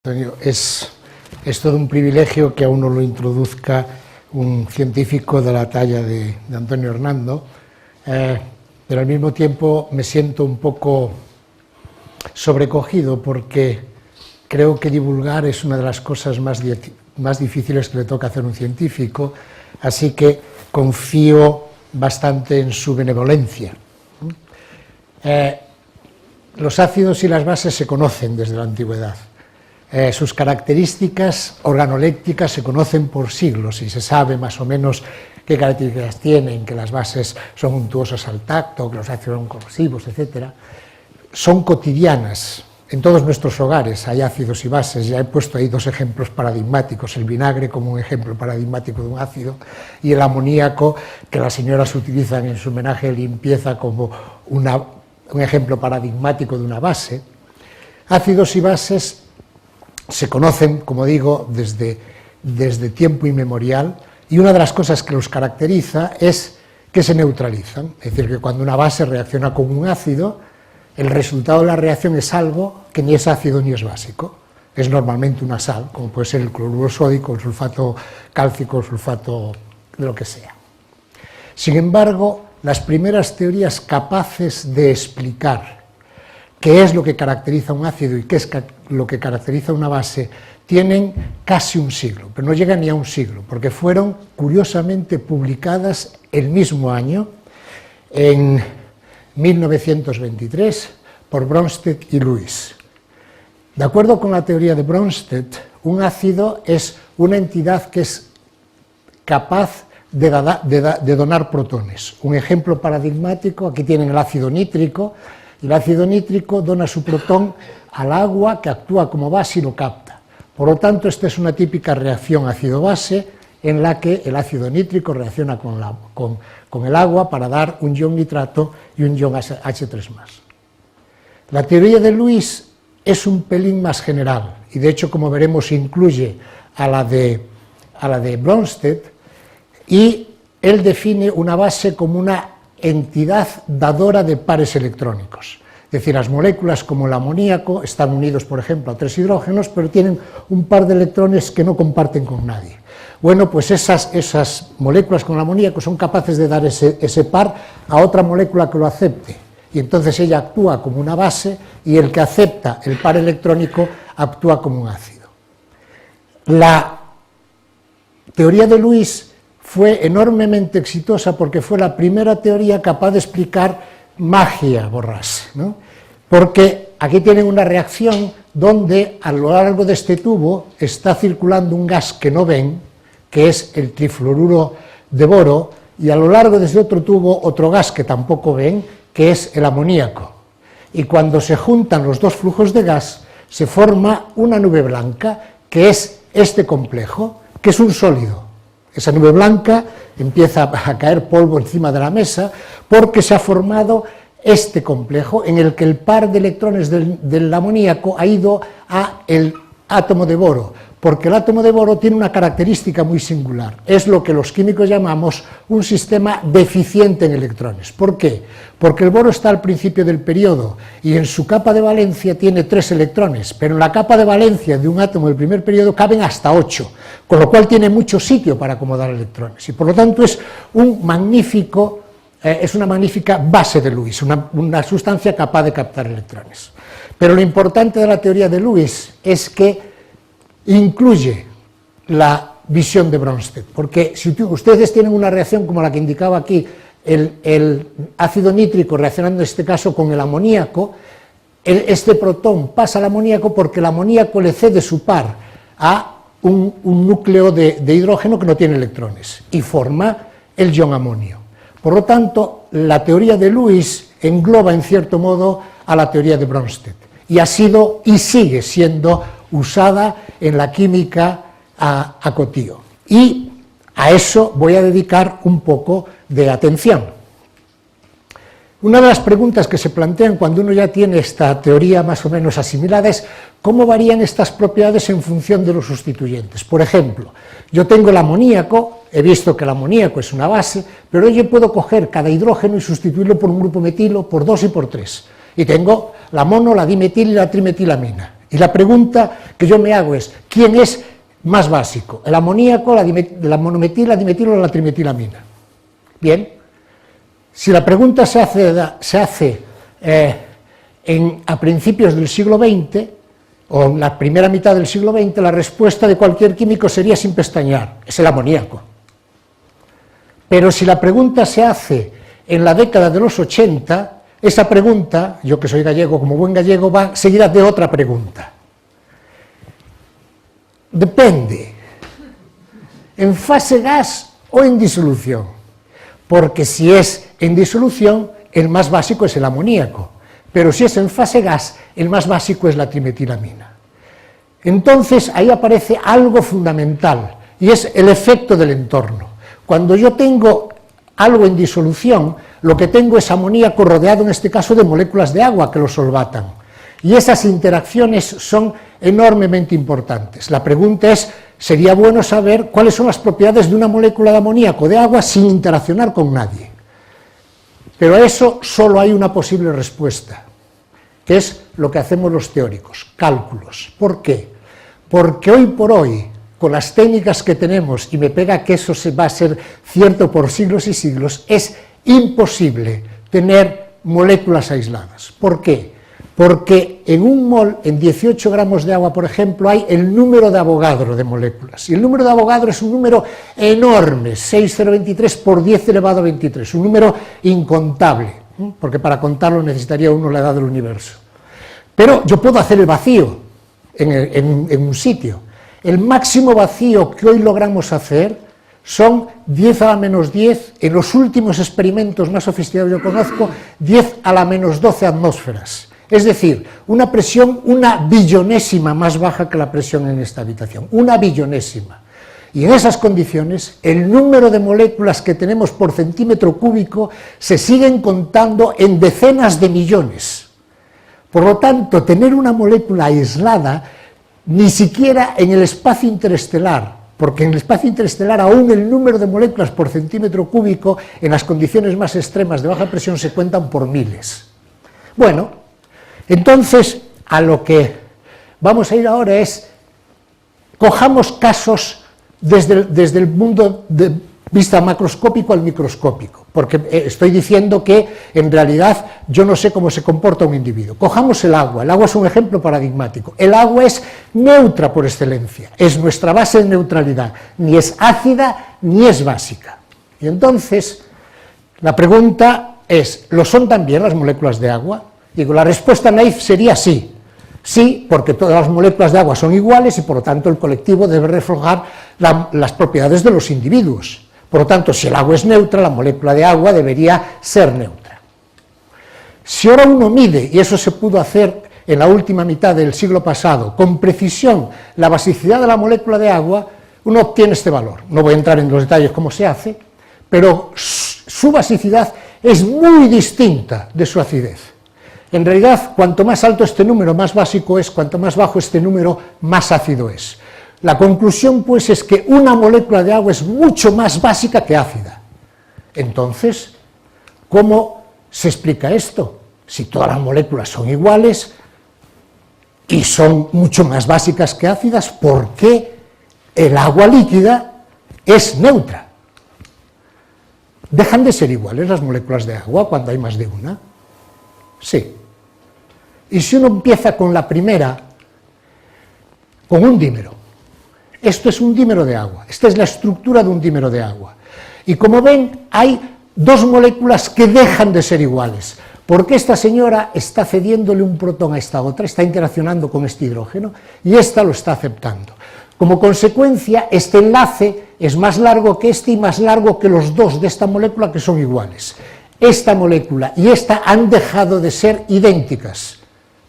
Antonio, es todo un privilegio que a uno lo introduzca un científico de la talla de Antonio Hernando, pero al mismo tiempo me siento un poco sobrecogido porque creo que divulgar es una de las cosas más difíciles que le toca hacer a un científico, así que confío bastante en su benevolencia. Los ácidos y las bases se conocen desde la antigüedad. Sus características organolépticas se conocen por siglos y se sabe más o menos qué características tienen, que las bases son untuosas al tacto, que los ácidos son corrosivos, etc. Son cotidianas en todos nuestros hogares, hay ácidos y bases. Ya he puesto ahí dos ejemplos paradigmáticos, el vinagre como un ejemplo paradigmático de un ácido y el amoníaco, que las señoras utilizan en su homenaje de limpieza como un ejemplo paradigmático de una base. Ácidos y bases se conocen, como digo, desde tiempo inmemorial, y una de las cosas que los caracteriza es que se neutralizan, es decir, que cuando una base reacciona con un ácido, el resultado de la reacción es algo que ni es ácido ni es básico, es normalmente una sal, como puede ser el cloruro sódico, el sulfato cálcico, el sulfato de lo que sea. Sin embargo, las primeras teorías capaces de explicar qué es lo que caracteriza un ácido y qué es lo que caracteriza una base, tienen casi un siglo, pero no llegan ni a un siglo, porque fueron curiosamente publicadas el mismo año, en 1923, por Bronsted y Lewis. De acuerdo con la teoría de Bronsted, un ácido es una entidad que es capaz de donar protones. Un ejemplo paradigmático, aquí tienen el ácido nítrico, y el ácido nítrico dona su protón al agua, que actúa como base y lo capta. Por lo tanto, esta es una típica reacción ácido-base en la que el ácido nítrico reacciona con el agua para dar un ion nitrato y un ion H3+. La teoría de Lewis es un pelín más general, y de hecho, como veremos, incluye a la de Bronsted, y él define una base como una entidad dadora de pares electrónicos. Es decir, las moléculas como el amoníaco están unidos, por ejemplo, a 3 hidrógenos, pero tienen un par de electrones que no comparten con nadie. Bueno, pues esas moléculas con el amoníaco son capaces de dar ese par a otra molécula que lo acepte, y entonces ella actúa como una base y el que acepta el par electrónico actúa como un ácido. La teoría de Lewis fue enormemente exitosa porque fue la primera teoría capaz de explicar magia borrás, ¿no? Porque aquí tienen una reacción donde a lo largo de este tubo está circulando un gas que no ven, que es el trifluoruro de boro, y a lo largo de este otro tubo otro gas que tampoco ven, que es el amoníaco. Y cuando se juntan los dos flujos de gas, se forma una nube blanca, que es este complejo, que es un sólido. Esa nube blanca empieza a caer polvo encima de la mesa porque se ha formado este complejo en el que el par de electrones del amoníaco ha ido al átomo de boro, porque el átomo de boro tiene una característica muy singular, es lo que los químicos llamamos un sistema deficiente en electrones. ¿Por qué? Porque el boro está al principio del periodo y en su capa de valencia tiene 3 electrones, pero en la capa de valencia de un átomo del primer periodo caben hasta 8, con lo cual tiene mucho sitio para acomodar electrones, y por lo tanto es una magnífica base de Lewis, una sustancia capaz de captar electrones. Pero lo importante de la teoría de Lewis es que incluye la visión de Bronsted, porque si ustedes tienen una reacción como la que indicaba aquí, el ácido nítrico reaccionando en este caso con el amoníaco, este protón pasa al amoníaco porque el amoníaco le cede su par a un núcleo de hidrógeno que no tiene electrones y forma el ion amonio. Por lo tanto, la teoría de Lewis engloba en cierto modo a la teoría de Bronsted y ha sido y sigue siendo usada en la química a cotío. Y a eso voy a dedicar un poco de atención. Una de las preguntas que se plantean cuando uno ya tiene esta teoría más o menos asimilada es cómo varían estas propiedades en función de los sustituyentes. Por ejemplo, yo tengo el amoníaco, he visto que el amoníaco es una base, pero yo puedo coger cada hidrógeno y sustituirlo por un grupo metilo, por 2 y por 3. Y tengo la mono, la dimetil y la trimetilamina. Y la pregunta que yo me hago es, ¿quién es más básico? ¿El amoníaco, la monometila, dimetilo o la trimetilamina? Bien, si la pregunta se hace a principios del siglo XX, o en la primera mitad del siglo XX, la respuesta de cualquier químico sería sin pestañear, es el amoníaco. Pero si la pregunta se hace en la década de los 80, esa pregunta, yo que soy gallego, como buen gallego, va seguida de otra pregunta. Depende, ¿en fase gas o en disolución? Porque si es en disolución, el más básico es el amoníaco, pero si es en fase gas, el más básico es la trimetilamina. Entonces, ahí aparece algo fundamental, y es el efecto del entorno. Cuando yo tengo algo en disolución, lo que tengo es amoníaco rodeado, en este caso, de moléculas de agua que lo solvatan. Y esas interacciones son enormemente importantes. La pregunta es, sería bueno saber cuáles son las propiedades de una molécula de amoníaco de agua sin interaccionar con nadie. Pero a eso solo hay una posible respuesta, que es lo que hacemos los teóricos, cálculos. ¿Por qué? Porque hoy por hoy, con las técnicas que tenemos, y me pega que eso va a ser cierto por siglos y siglos, es imposible tener moléculas aisladas. ¿Por qué? Porque en un mol, en 18 gramos de agua, por ejemplo, hay el número de Avogadro de moléculas. Y el número de Avogadro es un número enorme, 6,023 por 10 elevado a 23, un número incontable, porque para contarlo necesitaría uno la edad del universo. Pero yo puedo hacer el vacío en un sitio. El máximo vacío que hoy logramos hacer son 10 a la menos 10, en los últimos experimentos más sofisticados que yo conozco, 10 a la menos 12 atmósferas. Es decir, una presión una billonésima más baja que la presión en esta habitación, una billonésima. Y en esas condiciones, el número de moléculas que tenemos por centímetro cúbico se siguen contando en decenas de millones. Por lo tanto, tener una molécula aislada, ni siquiera en el espacio interestelar, porque en el espacio interestelar aún el número de moléculas por centímetro cúbico en las condiciones más extremas de baja presión se cuentan por miles. Bueno, entonces a lo que vamos a ir ahora es, cojamos casos desde el mundo de vista macroscópico al microscópico, porque estoy diciendo que en realidad yo no sé cómo se comporta un individuo. Cojamos el agua es un ejemplo paradigmático. El agua es neutra por excelencia, es nuestra base de neutralidad, ni es ácida ni es básica. Y entonces la pregunta es, ¿lo son también las moléculas de agua? Digo, la respuesta naif sería sí. Sí, porque todas las moléculas de agua son iguales y por lo tanto el colectivo debe reflejar las propiedades de los individuos. Por lo tanto, si el agua es neutra, la molécula de agua debería ser neutra. Si ahora uno mide, y eso se pudo hacer en la última mitad del siglo pasado, con precisión la basicidad de la molécula de agua, uno obtiene este valor. No voy a entrar en los detalles cómo se hace, pero su basicidad es muy distinta de su acidez. En realidad, cuanto más alto este número, más básico es, cuanto más bajo este número, más ácido es. La conclusión, pues, es que una molécula de agua es mucho más básica que ácida. Entonces, ¿cómo se explica esto? Si todas las moléculas son iguales y son mucho más básicas que ácidas, ¿por qué el agua líquida es neutra? ¿Dejan de ser iguales las moléculas de agua cuando hay más de una? Sí. Y si uno empieza con la primera, con un dímero, esto es un dímero de agua, esta es la estructura de un dímero de agua, y como ven, hay dos moléculas que dejan de ser iguales, porque esta señora está cediéndole un protón a esta otra, está interaccionando con este hidrógeno, y esta lo está aceptando. Como consecuencia, este enlace es más largo que este y más largo que los dos de esta molécula que son iguales. Esta molécula y esta han dejado de ser idénticas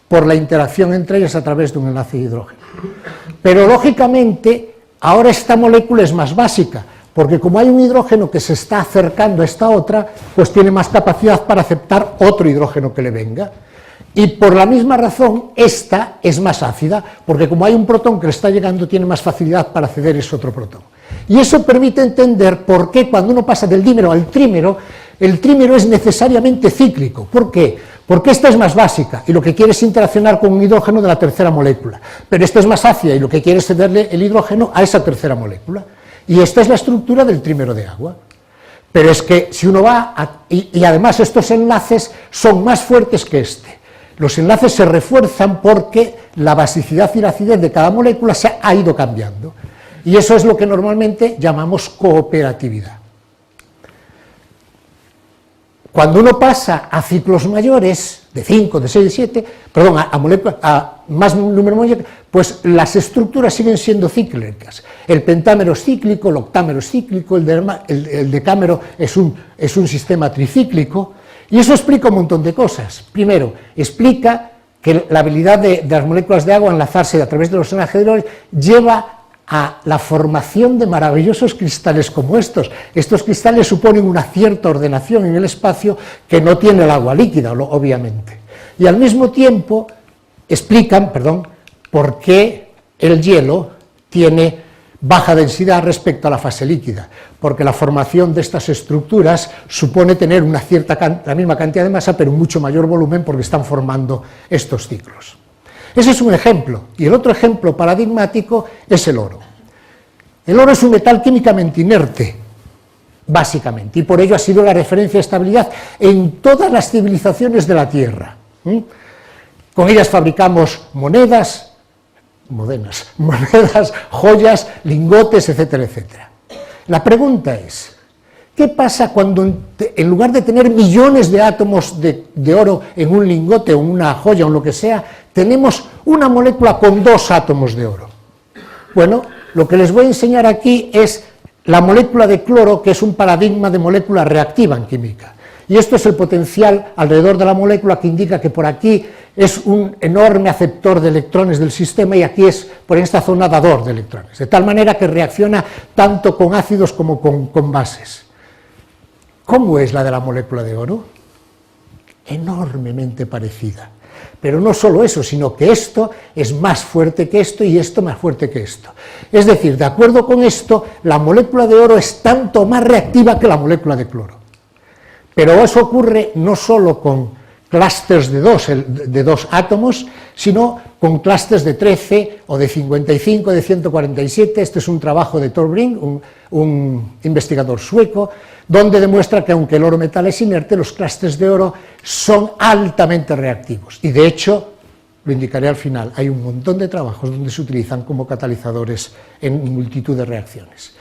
por la interacción entre ellas a través de un enlace de hidrógeno. Pero lógicamente, ahora esta molécula es más básica, porque como hay un hidrógeno que se está acercando a esta otra, pues tiene más capacidad para aceptar otro hidrógeno que le venga. Y por la misma razón, esta es más ácida, porque como hay un protón que le está llegando, tiene más facilidad para ceder ese otro protón. Y eso permite entender por qué cuando uno pasa del dímero al trímero, el trímero es necesariamente cíclico. ¿Por qué? Porque esta es más básica y lo que quiere es interaccionar con un hidrógeno de la tercera molécula, pero esta es más ácida y lo que quiere es cederle el hidrógeno a esa tercera molécula. Y esta es la estructura del trímero de agua. Pero es que si uno va, y además estos enlaces son más fuertes que este. Los enlaces se refuerzan porque la basicidad y la acidez de cada molécula se ha ido cambiando. Y eso es lo que normalmente llamamos cooperatividad. Cuando uno pasa a ciclos mayores, de 5, de 6, de 7, perdón, a más número de moléculas, pues las estructuras siguen siendo cíclicas. El pentámero es cíclico, el octámero es cíclico, el decámero es un sistema tricíclico, y eso explica un montón de cosas. Primero, explica que la habilidad de las moléculas de agua a enlazarse a través de los enlaces lleva a la formación de maravillosos cristales como estos. Estos cristales suponen una cierta ordenación en el espacio que no tiene el agua líquida, obviamente. Y al mismo tiempo explican, por qué el hielo tiene baja densidad respecto a la fase líquida, porque la formación de estas estructuras supone tener la misma cantidad de masa, pero mucho mayor volumen porque están formando estos ciclos. Ese es un ejemplo, y el otro ejemplo paradigmático es el oro. El oro es un metal químicamente inerte, básicamente, y por ello ha sido la referencia de estabilidad en todas las civilizaciones de la Tierra. Con ellas fabricamos monedas, joyas, lingotes, etcétera, etcétera. La pregunta es, ¿qué pasa cuando en lugar de tener millones de átomos de oro en un lingote o en una joya o en lo que sea, tenemos una molécula con 2 átomos de oro? Bueno, lo que les voy a enseñar aquí es la molécula de cloro, que es un paradigma de molécula reactiva en química. Y esto es el potencial alrededor de la molécula que indica que por aquí es un enorme aceptor de electrones del sistema y aquí es por esta zona dador de electrones, de tal manera que reacciona tanto con ácidos como con bases. ¿Cómo es la de la molécula de oro? Enormemente parecida. Pero no solo eso, sino que esto es más fuerte que esto y esto más fuerte que esto. Es decir, de acuerdo con esto, la molécula de oro es tanto más reactiva que la molécula de cloro. Pero eso ocurre no solo con clústeres de 2 átomos, sino con clústeres de 13 o de 55, de 147. Este es un trabajo de Thor Brink, un investigador sueco, donde demuestra que aunque el oro metal es inerte, los clústeres de oro son altamente reactivos. Y de hecho, lo indicaré al final, hay un montón de trabajos donde se utilizan como catalizadores en multitud de reacciones.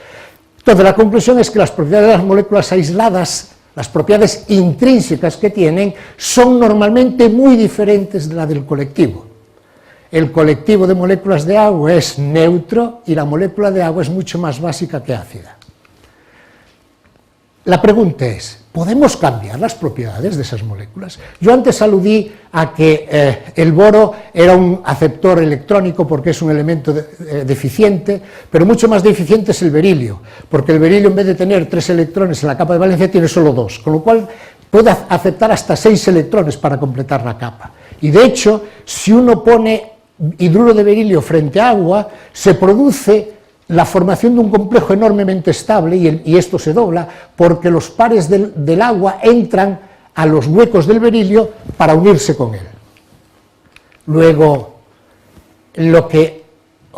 Entonces, la conclusión es que las propiedades de las moléculas aisladas, las propiedades intrínsecas que tienen, son normalmente muy diferentes de la del colectivo. El colectivo de moléculas de agua es neutro y la molécula de agua es mucho más básica que ácida. La pregunta es, ¿podemos cambiar las propiedades de esas moléculas? Yo antes aludí a que el boro era un aceptor electrónico porque es un elemento deficiente, pero mucho más deficiente es el berilio, porque el berilio en vez de tener 3 electrones en la capa de valencia tiene solo 2, con lo cual puede aceptar hasta 6 electrones para completar la capa. Y de hecho, si uno pone hidruro de berilio frente a agua, se produce la formación de un complejo enormemente estable y esto se dobla porque los pares del agua entran a los huecos del berilio para unirse con él. Luego, lo que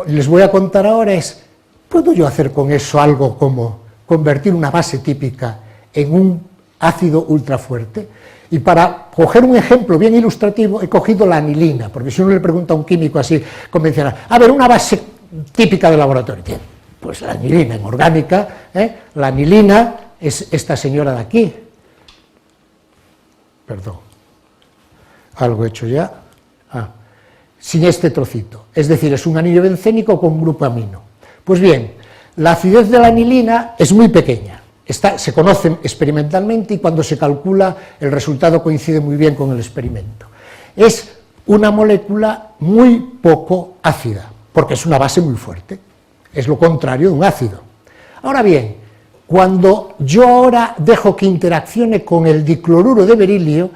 les voy a contar ahora es, ¿puedo yo hacer con eso algo como convertir una base típica en un ácido ultrafuerte? Y para coger un ejemplo bien ilustrativo he cogido la anilina, porque si uno le pregunta a un químico así convencional, a ver, una base típica del laboratorio, pues la anilina en orgánica, la anilina es esta señora de aquí, perdón, algo hecho ya, sin este trocito, es decir, es un anillo bencénico con un grupo amino. Pues bien, la acidez de la anilina es muy pequeña, se conoce experimentalmente y cuando se calcula el resultado coincide muy bien con el experimento. Es una molécula muy poco ácida, porque es una base muy fuerte, es lo contrario de un ácido. Ahora bien, cuando yo ahora dejo que interaccione con el dicloruro de berilio,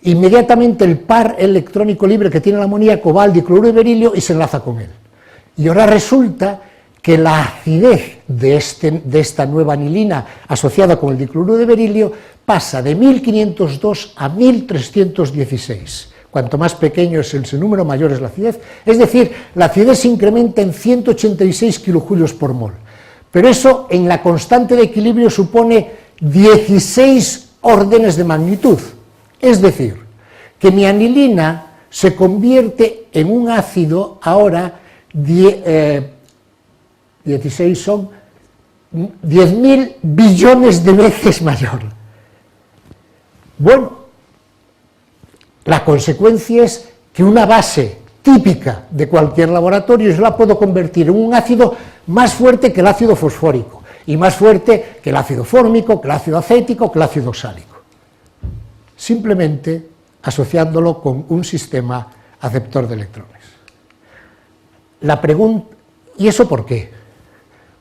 inmediatamente el par electrónico libre que tiene el amoníaco va al dicloruro de berilio y se enlaza con él. Y ahora resulta que la acidez de esta nueva anilina asociada con el dicloruro de berilio pasa de 1502 a 1316. Cuanto más pequeño es ese número, mayor es la acidez. Es decir, la acidez se incrementa en 186 kilojulios por mol. Pero eso en la constante de equilibrio supone 16 órdenes de magnitud. Es decir, que mi anilina se convierte en un ácido ahora 16 son 10.000 billones de veces mayor. Bueno, la consecuencia es que una base típica de cualquier laboratorio yo la puedo convertir en un ácido más fuerte que el ácido fosfórico, y más fuerte que el ácido fórmico, que el ácido acético, que el ácido oxálico, simplemente asociándolo con un sistema aceptor de electrones. La pregunta, ¿y eso por qué?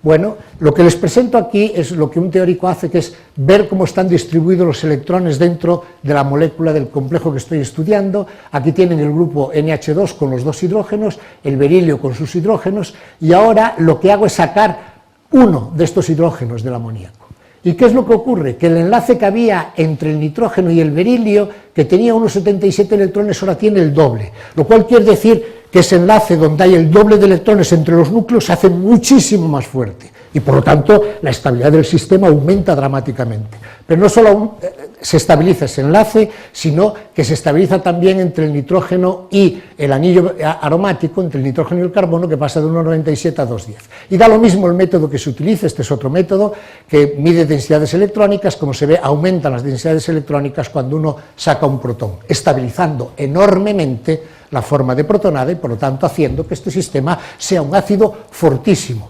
Bueno, lo que les presento aquí es lo que un teórico hace, que es ver cómo están distribuidos los electrones dentro de la molécula del complejo que estoy estudiando. Aquí tienen el grupo NH2 con los 2 hidrógenos, el berilio con sus hidrógenos, y ahora lo que hago es sacar uno de estos hidrógenos del amoníaco. ¿Y qué es lo que ocurre? Que el enlace que había entre el nitrógeno y el berilio, que tenía unos 77 electrones, ahora tiene el doble, lo cual quiere decir que ese enlace donde hay el doble de electrones entre los núcleos se hace muchísimo más fuerte, y por lo tanto la estabilidad del sistema aumenta dramáticamente. Pero no solo se estabiliza ese enlace, sino que se estabiliza también entre el nitrógeno y el anillo aromático, entre el nitrógeno y el carbono, que pasa de 1,97 a 2,10. Y da lo mismo el método que se utiliza. Este es otro método que mide densidades electrónicas. Como se ve, aumentan las densidades electrónicas cuando uno saca un protón, estabilizando enormemente la forma de protonada y por lo tanto haciendo que este sistema sea un ácido fortísimo,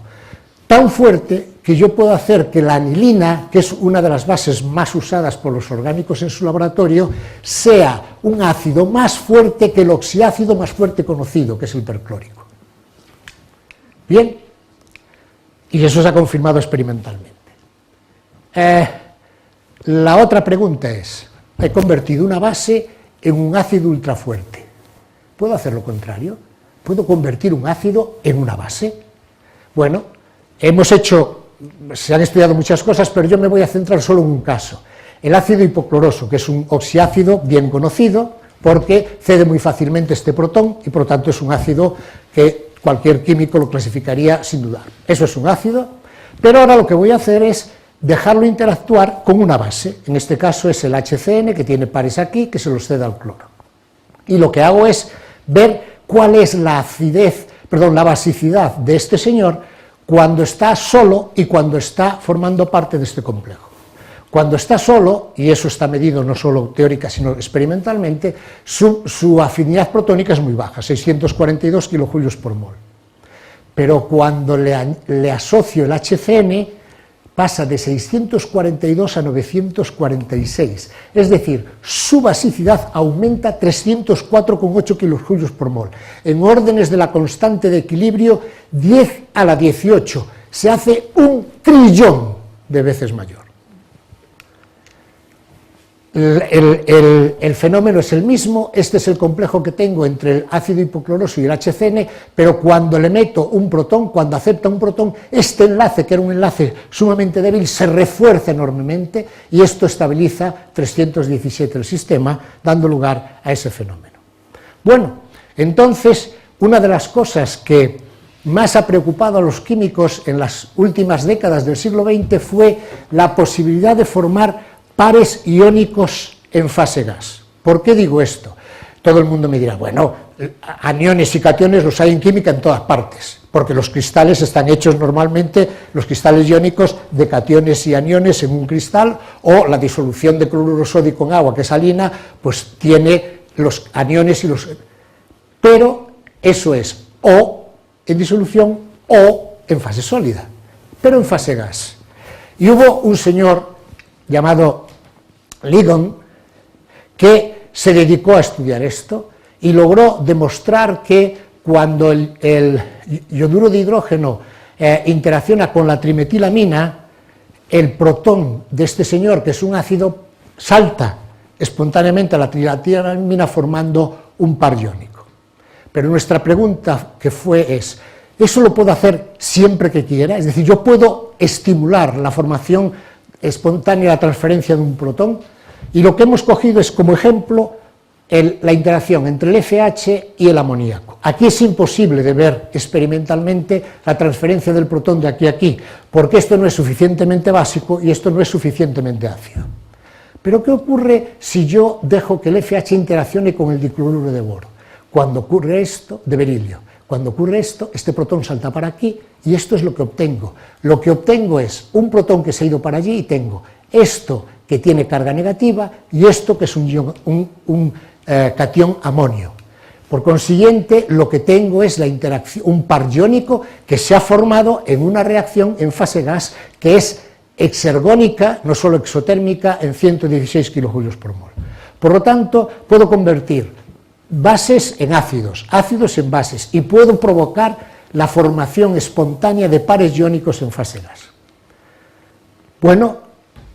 tan fuerte que yo puedo hacer que la anilina, que es una de las bases más usadas por los orgánicos en su laboratorio, sea un ácido más fuerte que el oxiácido más fuerte conocido, que es el perclórico. Bien, y eso se ha confirmado experimentalmente. La otra pregunta es, he convertido una base en un ácido ultrafuerte. ¿Puedo hacer lo contrario? ¿Puedo convertir un ácido en una base? Bueno, se han estudiado muchas cosas, pero yo me voy a centrar solo en un caso. El ácido hipocloroso, que es un oxiácido bien conocido, porque cede muy fácilmente este protón, y por lo tanto es un ácido que cualquier químico lo clasificaría sin dudar. Eso es un ácido, pero ahora lo que voy a hacer es dejarlo interactuar con una base. En este caso es el HCN, que tiene pares aquí, que se los cede al cloro. Y lo que hago es ver cuál es la basicidad de este señor cuando está solo y cuando está formando parte de este complejo. Cuando está solo, y eso está medido no solo teórica sino experimentalmente, su afinidad protónica es muy baja, 642 kilojulios por mol. Pero cuando le asocio el HCN, pasa de 642 a 946, es decir, su basicidad aumenta 304,8 kilojulios por mol, en órdenes de la constante de equilibrio 10 a la 18, se hace 1 trillón de veces mayor. El fenómeno es el mismo. Este es el complejo que tengo entre el ácido hipocloroso y el HCN, pero cuando le meto un protón, cuando acepta un protón, este enlace, que era un enlace sumamente débil, se refuerza enormemente y esto estabiliza 317 el sistema, dando lugar a ese fenómeno. Bueno, entonces, una de las cosas que más ha preocupado a los químicos en las últimas décadas del siglo XX fue la posibilidad de formar pares iónicos en fase gas. ¿Por qué digo esto? Todo el mundo me dirá, bueno, aniones y cationes los hay en química en todas partes, porque los cristales están hechos normalmente, los cristales iónicos, de cationes y aniones en un cristal, o la disolución de cloruro sódico en agua, que es salina, pues tiene los aniones y los... Pero eso es o en disolución o en fase sólida, pero en fase gas. Y hubo un señor llamado Lidon, que se dedicó a estudiar esto y logró demostrar que cuando el yoduro de hidrógeno interacciona con la trimetilamina, el protón de este señor, que es un ácido, salta espontáneamente a la trimetilamina formando un par iónico. Pero nuestra pregunta es, Eso lo puedo hacer siempre que quiera, es decir, yo puedo estimular la formación espontánea, la transferencia de un protón, y lo que hemos cogido es como ejemplo la interacción entre el FH y el amoníaco. Aquí es imposible de ver experimentalmente la transferencia del protón de aquí a aquí, porque esto no es suficientemente básico y esto no es suficientemente ácido. Pero ¿qué ocurre si yo dejo que el FH interaccione con el dicloruro de boro? Cuando ocurre esto, de berilio, cuando ocurre esto, este protón salta para aquí y esto es lo que obtengo. Lo que obtengo es un protón que se ha ido para allí y tengo esto que tiene carga negativa y esto que es un catión amonio. Por consiguiente, lo que tengo es la interacción, un par iónico que se ha formado en una reacción en fase gas que es exergónica, no solo exotérmica, en 116 kJ por mol. Por lo tanto, puedo convertir bases en ácidos, ácidos en bases, y puedo provocar la formación espontánea de pares iónicos en fase gas. Bueno,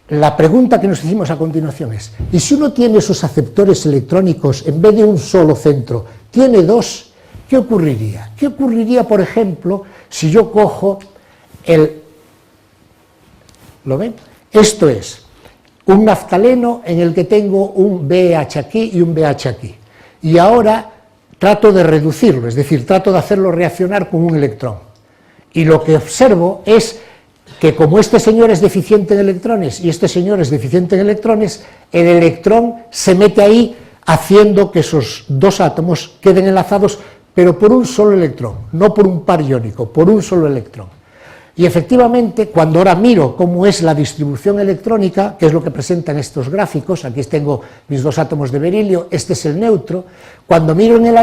la pregunta que nos hicimos a continuación es, ¿y si uno tiene esos aceptores electrónicos, en vez de un solo centro, tiene dos? ¿Qué ocurriría? ¿Qué ocurriría, por ejemplo, si yo cojo ¿lo ven? Esto es un naftaleno en el que tengo un BH aquí y un BH aquí. Y ahora trato de reducirlo, es decir, trato de hacerlo reaccionar con un electrón. Y lo que observo es que como este señor es deficiente en electrones y este señor es deficiente en electrones, el electrón se mete ahí haciendo que esos dos átomos queden enlazados, pero por un solo electrón, no por un par iónico, por un solo electrón. Y efectivamente, cuando ahora miro cómo es la distribución electrónica, que es lo que presentan estos gráficos, aquí tengo mis dos átomos de berilio, este es el neutro, cuando miro en el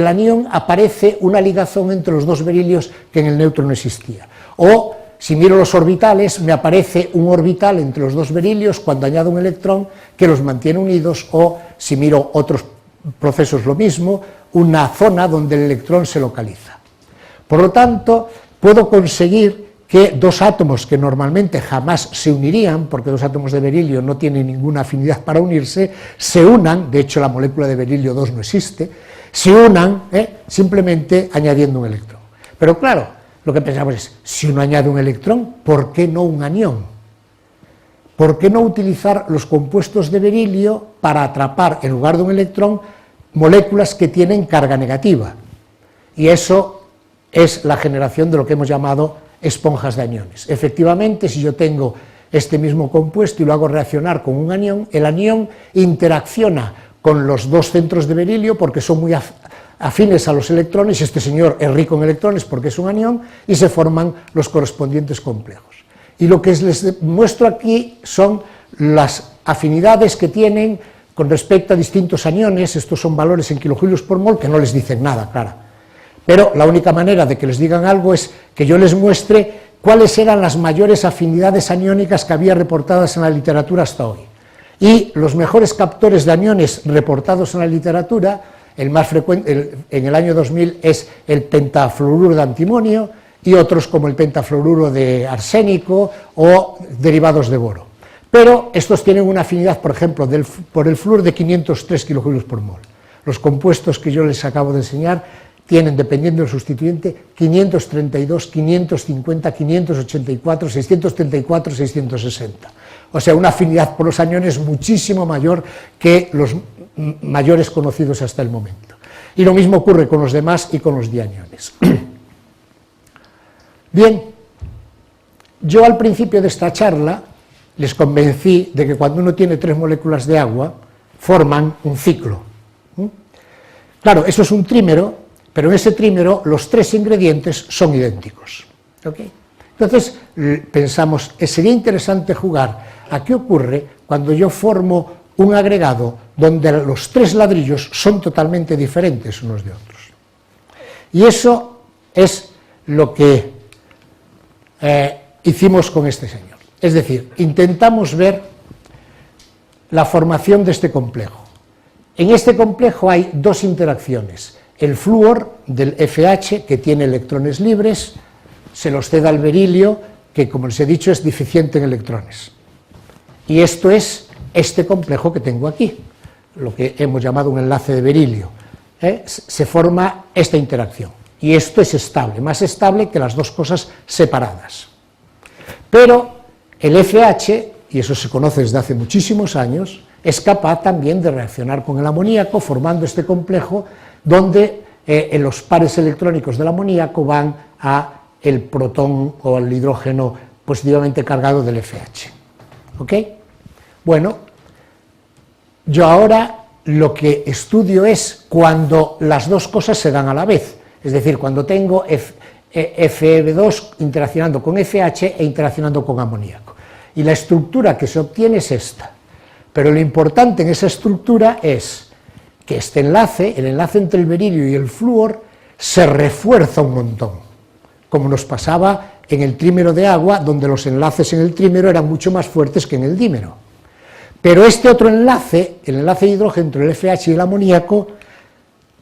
anión aparece una ligazón entre los dos berilios que en el neutro no existía. O si miro los orbitales, me aparece un orbital entre los dos berilios cuando añado un electrón que los mantiene unidos, o si miro otros procesos lo mismo, una zona donde el electrón se localiza. Por lo tanto, puedo conseguir que dos átomos que normalmente jamás se unirían, porque dos átomos de berilio no tienen ninguna afinidad para unirse, se unan, de hecho la molécula de berilio 2 no existe, se unan simplemente añadiendo un electrón. Pero claro, lo que pensamos es, si uno añade un electrón, ¿por qué no un anión? ¿Por qué no utilizar los compuestos de berilio para atrapar, en lugar de un electrón, moléculas que tienen carga negativa? Y eso es la generación de lo que hemos llamado esponjas de aniones. Efectivamente, si yo tengo este mismo compuesto y lo hago reaccionar con un anión, el anión interacciona con los dos centros de berilio porque son muy afines a los electrones, este señor es rico en electrones porque es un anión, y se forman los correspondientes complejos. Y lo que les muestro aquí son las afinidades que tienen con respecto a distintos aniones. Estos son valores en kilojulios por mol que no les dicen nada, claro. Pero la única manera de que les digan algo es que yo les muestre cuáles eran las mayores afinidades aniónicas que había reportadas en la literatura hasta hoy. Y los mejores captores de aniones reportados en la literatura, el más frecuente en el año 2000 es el pentafluoruro de antimonio y otros como el pentafluoruro de arsénico o derivados de boro. Pero estos tienen una afinidad, por ejemplo, por el flúor de 503 kilojulios por mol. Los compuestos que yo les acabo de enseñar tienen, dependiendo del sustituyente, 532, 550, 584, 634, 660. O sea, una afinidad por los aniones muchísimo mayor que los mayores conocidos hasta el momento. Y lo mismo ocurre con los demás y con los dianiones. Bien, yo al principio de esta charla les convencí de que cuando uno tiene tres moléculas de agua, forman un ciclo. Claro, eso es un trímero, pero en ese trímero los tres ingredientes son idénticos. ¿Okay? Entonces pensamos, sería interesante jugar a qué ocurre cuando yo formo un agregado donde los tres ladrillos son totalmente diferentes unos de otros. Y eso es lo que hicimos con este señor. Es decir, intentamos ver la formación de este complejo. En este complejo hay dos interacciones. El flúor del FH, que tiene electrones libres, se los cede al berilio, que como les he dicho es deficiente en electrones. Y esto es este complejo que tengo aquí, lo que hemos llamado un enlace de berilio. Se forma esta interacción. y esto es estable, más estable que las dos cosas separadas. Pero el FH, y eso se conoce desde hace muchísimos años, es capaz también de reaccionar con el amoníaco formando este complejo donde en los pares electrónicos del amoníaco van a el protón o el hidrógeno positivamente cargado del FH. ¿Ok? Bueno, yo ahora lo que estudio es cuando las dos cosas se dan a la vez, es decir, cuando tengo Fe2 interaccionando con FH e interaccionando con amoníaco. Y la estructura que se obtiene es esta. Pero lo importante en esa estructura es que este enlace, el enlace entre el berilio y el flúor, se refuerza un montón, como nos pasaba en el trímero de agua, donde los enlaces en el trímero eran mucho más fuertes que en el dímero. Pero este otro enlace, el enlace de hidrógeno entre el FH y el amoníaco,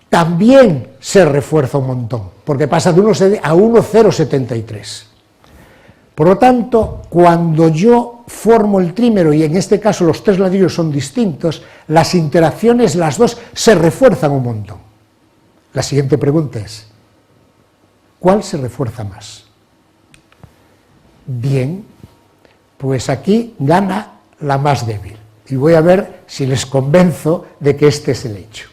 también se refuerza un montón, porque pasa de 1 a 1,073. Por lo tanto, cuando yo formo el trímero, y en este caso los tres ladrillos son distintos, las interacciones, las dos, se refuerzan un montón. La siguiente pregunta es, ¿cuál se refuerza más? Bien, pues aquí gana la más débil, y voy a ver si les convenzo de que este es el hecho.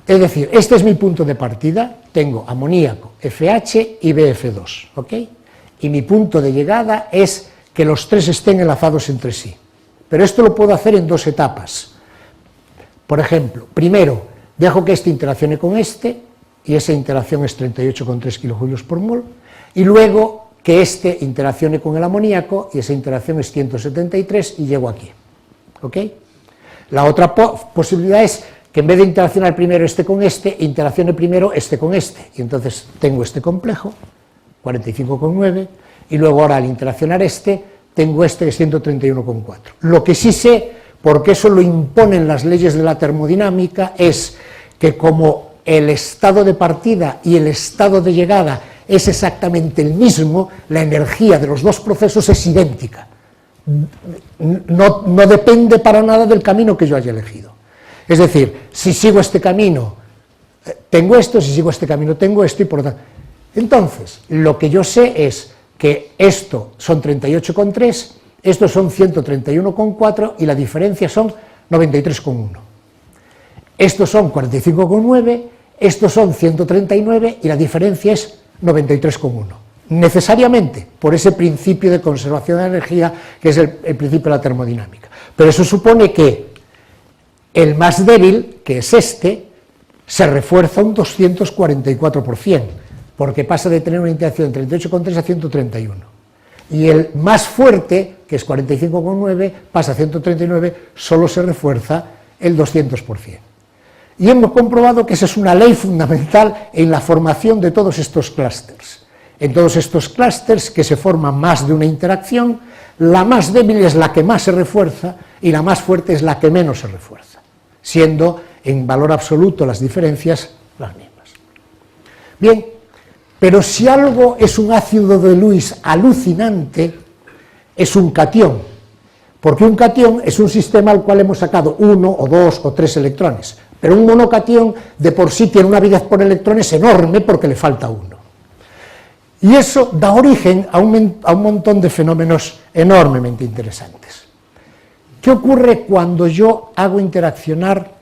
Es decir, este es mi punto de partida, tengo amoníaco, FH y BF2, ¿ok? Y mi punto de llegada es que los tres estén enlazados entre sí. Pero esto lo puedo hacer en dos etapas. Por ejemplo, primero, dejo que este interaccione con este, y esa interacción es 38,3 kJ por mol, y luego que este interaccione con el amoníaco, y esa interacción es 173, y llego aquí. ¿Ok? La otra posibilidad es que en vez de interaccionar primero este con este, interaccione primero este con este, y entonces tengo este complejo, 45,9, y luego ahora al interaccionar este, tengo este que es 131,4. Lo que sí sé, porque eso lo imponen las leyes de la termodinámica, es que como el estado de partida y el estado de llegada es exactamente el mismo, la energía de los dos procesos es idéntica. No depende para nada del camino que yo haya elegido. Es decir, si sigo este camino, tengo esto, si sigo este camino, tengo esto, y por lo tanto... Entonces, lo que yo sé es que esto son 38,3, estos son 131,4 y la diferencia son 93,1. Estos son 45,9, estos son 139 y la diferencia es 93,1. Necesariamente por ese principio de conservación de energía que es el principio de la termodinámica. Pero eso supone que el más débil, que es este, se refuerza un 244%. Porque pasa de tener una interacción de 38,3 a 131. Y el más fuerte, que es 45,9, pasa a 139, solo se refuerza el 200%. Y hemos comprobado que esa es una ley fundamental en la formación de todos estos clústeres. En todos estos clústeres que se forman más de una interacción, la más débil es la que más se refuerza y la más fuerte es la que menos se refuerza, siendo en valor absoluto las diferencias las mismas. Bien. Pero si algo es un ácido de Lewis alucinante, es un catión, porque un catión es un sistema al cual hemos sacado 1 o 2 o 3 electrones, pero un monocatión de por sí tiene una vida por electrones enorme porque le falta 1. Y eso da origen a un montón de fenómenos enormemente interesantes. ¿Qué ocurre cuando yo hago interaccionar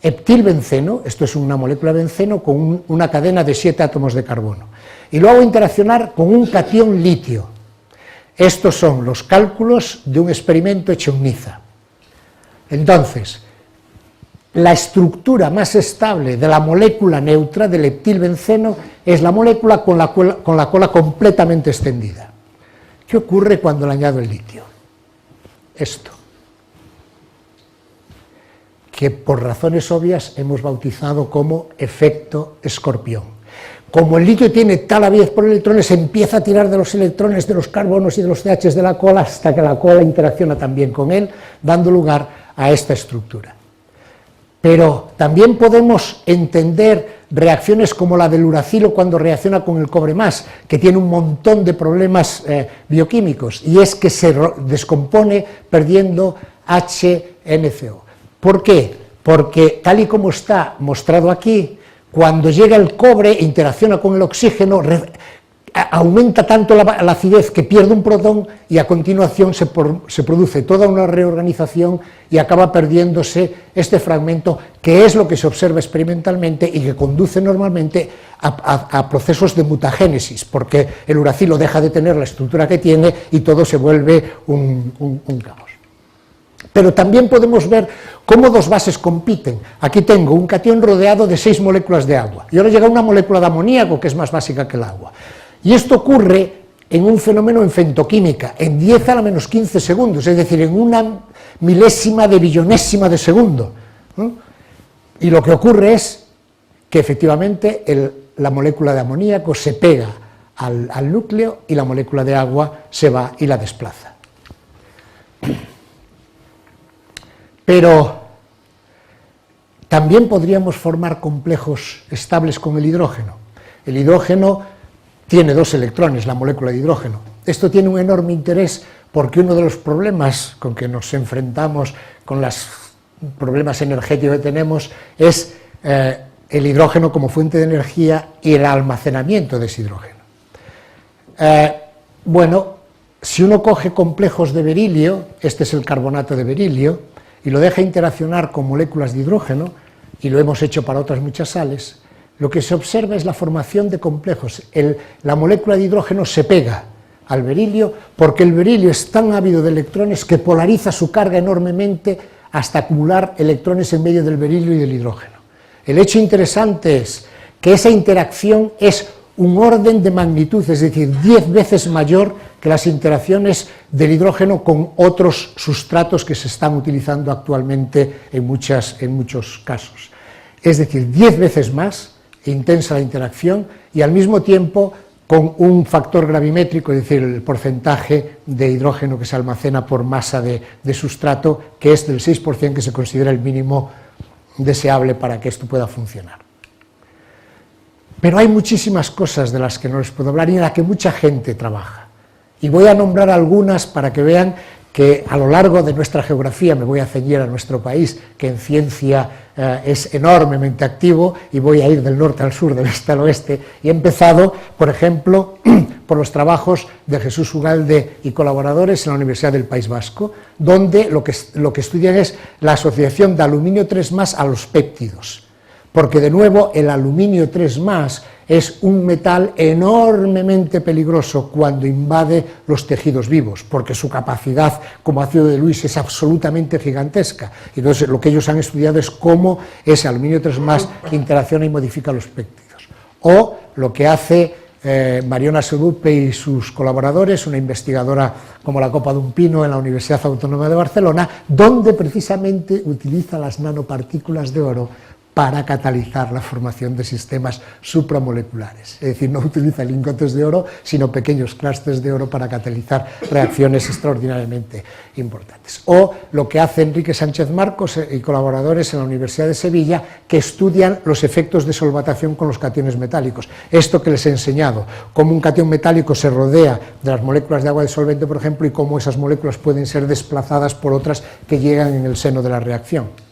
heptilbenceno, esto es una molécula de benceno con una cadena de 7 átomos de carbono, y lo hago interaccionar con un catión litio? Estos son los cálculos de un experimento hecho en Niza. Entonces, la estructura más estable de la molécula neutra del heptilbenceno es la molécula con la cola completamente extendida. ¿Qué ocurre cuando le añado el litio? Esto, que por razones obvias hemos bautizado como efecto escorpión. Como el litio tiene tal avidez por electrones, empieza a tirar de los electrones, de los carbonos y de los CHs de la cola, hasta que la cola interacciona también con él, dando lugar a esta estructura. Pero también podemos entender reacciones como la del uracilo cuando reacciona con el cobre más, que tiene un montón de problemas bioquímicos, y es que se descompone perdiendo HNCO. ¿Por qué? Porque tal y como está mostrado aquí, cuando llega el cobre e interacciona con el oxígeno, aumenta tanto la acidez que pierde un protón y a continuación se produce toda una reorganización y acaba perdiéndose este fragmento, que es lo que se observa experimentalmente y que conduce normalmente a procesos de mutagénesis, porque el uracilo deja de tener la estructura que tiene y todo se vuelve un caos. Pero también podemos ver cómo dos bases compiten. Aquí tengo un catión rodeado de 6 moléculas de agua, y ahora llega una molécula de amoníaco que es más básica que el agua. Y esto ocurre en un fenómeno en femtoquímica, en 10 a la menos 15 segundos, es decir, en una milésima de billonésima de segundo, ¿no? Y lo que ocurre es que efectivamente la molécula de amoníaco se pega al núcleo y la molécula de agua se va y la desplaza. Pero también podríamos formar complejos estables con el hidrógeno. El hidrógeno tiene 2 electrones, la molécula de hidrógeno. Esto tiene un enorme interés porque uno de los problemas con que nos enfrentamos, con los problemas energéticos que tenemos, es el hidrógeno como fuente de energía y el almacenamiento de ese hidrógeno. Bueno, si uno coge complejos de berilio, este es el carbonato de berilio, y lo deja interaccionar con moléculas de hidrógeno, y lo hemos hecho para otras muchas sales, lo que se observa es la formación de complejos. La molécula de hidrógeno se pega al berilio porque el berilio es tan ávido de electrones que polariza su carga enormemente hasta acumular electrones en medio del berilio y del hidrógeno. El hecho interesante es que esa interacción es un orden de magnitud, es decir, 10 veces mayor que las interacciones del hidrógeno con otros sustratos que se están utilizando actualmente en muchos casos. Es decir, 10 veces más intensa la interacción y al mismo tiempo con un factor gravimétrico, es decir, el porcentaje de hidrógeno que se almacena por masa de sustrato, que es del 6%, que se considera el mínimo deseable para que esto pueda funcionar. Pero hay muchísimas cosas de las que no les puedo hablar y en las que mucha gente trabaja. Y voy a nombrar algunas para que vean que a lo largo de nuestra geografía, me voy a ceñir a nuestro país, que en ciencia es enormemente activo, y voy a ir del norte al sur, del este al oeste, y he empezado, por ejemplo, por los trabajos de Jesús Ugalde y colaboradores en la Universidad del País Vasco, donde lo que estudian es la asociación de aluminio 3+ a los péptidos, porque de nuevo el aluminio 3+ es un metal enormemente peligroso cuando invade los tejidos vivos, porque su capacidad como ácido de Lewis es absolutamente gigantesca. Entonces lo que ellos han estudiado es cómo ese aluminio 3+ interacciona y modifica los péptidos. O lo que hace Mariona Sedupe y sus colaboradores, una investigadora como la copa de un pino en la Universidad Autónoma de Barcelona, donde precisamente utiliza las nanopartículas de oro para catalizar la formación de sistemas supramoleculares. Es decir, no utiliza lingotes de oro, sino pequeños clústeres de oro para catalizar reacciones extraordinariamente importantes. O lo que hace Enrique Sánchez Marcos y colaboradores en la Universidad de Sevilla, que estudian los efectos de solvatación con los cationes metálicos. Esto que les he enseñado, cómo un catión metálico se rodea de las moléculas de agua disolvente, por ejemplo, y cómo esas moléculas pueden ser desplazadas por otras que llegan en el seno de la reacción.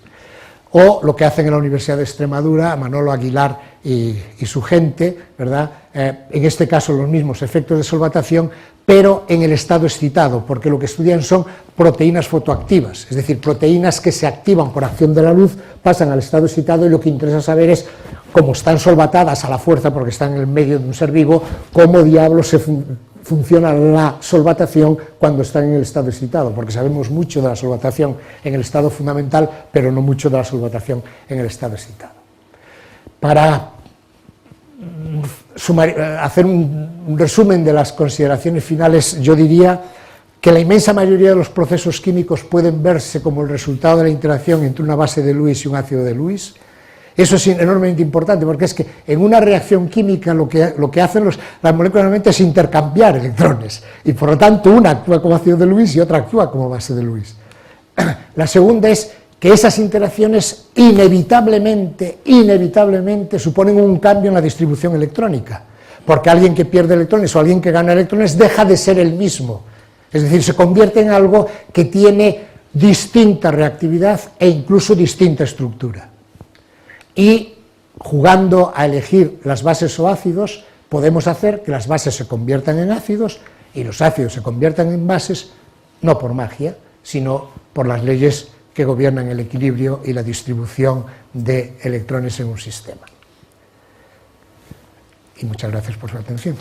O lo que hacen en la Universidad de Extremadura, Manolo Aguilar y su gente, ¿verdad? En este caso los mismos efectos de solvatación, pero en el estado excitado, porque lo que estudian son proteínas fotoactivas, es decir, proteínas que se activan por acción de la luz, pasan al estado excitado, y lo que interesa saber es, cómo están solvatadas a la fuerza porque están en el medio de un ser vivo, cómo diablos funciona la solvatación cuando están en el estado excitado, porque sabemos mucho de la solvatación en el estado fundamental, pero no mucho de la solvatación en el estado excitado. Para hacer un resumen de las consideraciones finales, yo diría que la inmensa mayoría de los procesos químicos pueden verse como el resultado de la interacción entre una base de Lewis y un ácido de Lewis. Eso es enormemente importante, porque es que en una reacción química lo que hacen las moléculas normalmente es intercambiar electrones, y por lo tanto una actúa como ácido de Lewis y otra actúa como base de Lewis. La segunda es que esas interacciones inevitablemente suponen un cambio en la distribución electrónica, porque alguien que pierde electrones o alguien que gana electrones deja de ser el mismo, es decir, se convierte en algo que tiene distinta reactividad e incluso distinta estructura. Y jugando a elegir las bases o ácidos, podemos hacer que las bases se conviertan en ácidos y los ácidos se conviertan en bases, no por magia, sino por las leyes que gobiernan el equilibrio y la distribución de electrones en un sistema. Y muchas gracias por su atención.